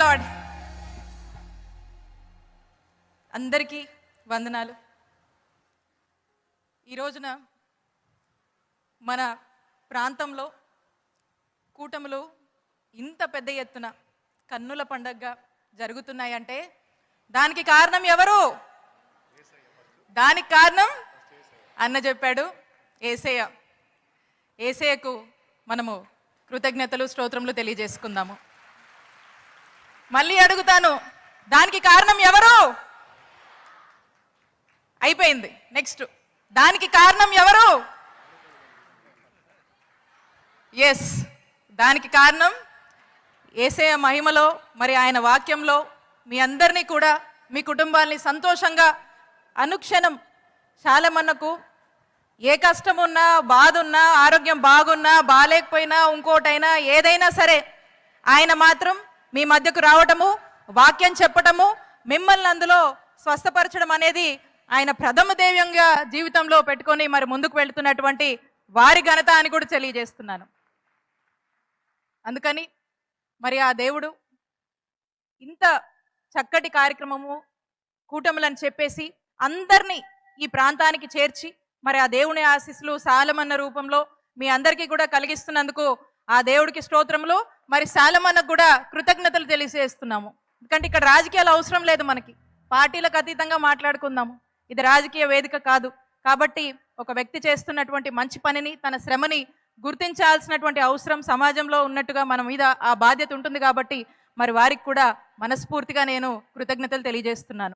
Lord. అందరికీ వందనాలు. ఈ రోజున మన ప్రాంతంలో కూటములు ఇంత పెద్ద ఎత్తున కన్నుల పండగగా జరుగుతున్నాయంటే దానికి కారణం ఎవరు? దానికి కారణం అన్న చెప్పాడు, యేసయ్య. యేసయ్యకు మనము కృతజ్ఞతలు స్తోత్రములు తెలియజేసుకుందాము. మళ్ళీ అడుగుతాను, దానికి కారణం ఎవరు? అయిపోయింది. నెక్స్ట్, దానికి కారణం ఎవరు? ఎస్, దానికి కారణం యేసయ్య మహిమలో, మరి ఆయన వాక్యంలో మీ అందరినీ కూడా, మీ కుటుంబాన్ని సంతోషంగా అనుక్షణం చాలామన్నకు ఏ కష్టం ఉన్నా, బాధ ఉన్నా, ఆరోగ్యం బాగున్నా, బాగాలేకపోయినా, ఇంకోటైనా ఏదైనా సరే ఆయన మాత్రం మీ మధ్యకు రావటము, వాక్యం చెప్పటము, మిమ్మల్ని అందులో స్వస్థపరచడం అనేది ఆయన ప్రథమ ధ్యేయంగా జీవితంలో పెట్టుకొని మరి ముందుకు వెళుతున్నటువంటి వారి ఘనత అని కూడా తెలియజేస్తున్నాను. అందుకని మరి ఆ దేవుడు ఇంత చక్కటి కార్యక్రమము కూటములని చెప్పేసి అందరినీ ఈ ప్రాంతానికి చేర్చి మరి ఆ దేవుని ఆశీస్సులు సాలమన్న రూపంలో మీ అందరికీ కూడా కలిగిస్తున్నందుకు ఆ దేవుడికి స్తోత్రములు, మరి సాలమన్నకు కూడా కృతజ్ఞతలు తెలియజేస్తున్నాము. ఎందుకంటే ఇక్కడ రాజకీయాలు అవసరం లేదు, మనకి పార్టీలకు అతీతంగా మాట్లాడుకుందాము. ఇది రాజకీయ వేదిక కాదు. కాబట్టి ఒక వ్యక్తి చేస్తున్నటువంటి మంచి పనిని, తన శ్రమని గుర్తించాల్సినటువంటి అవసరం సమాజంలో ఉన్నట్టుగా మన మీద ఆ బాధ్యత ఉంటుంది. కాబట్టి మరి వారికి కూడా మనస్ఫూర్తిగా నేను కృతజ్ఞతలు తెలియజేస్తున్నాను.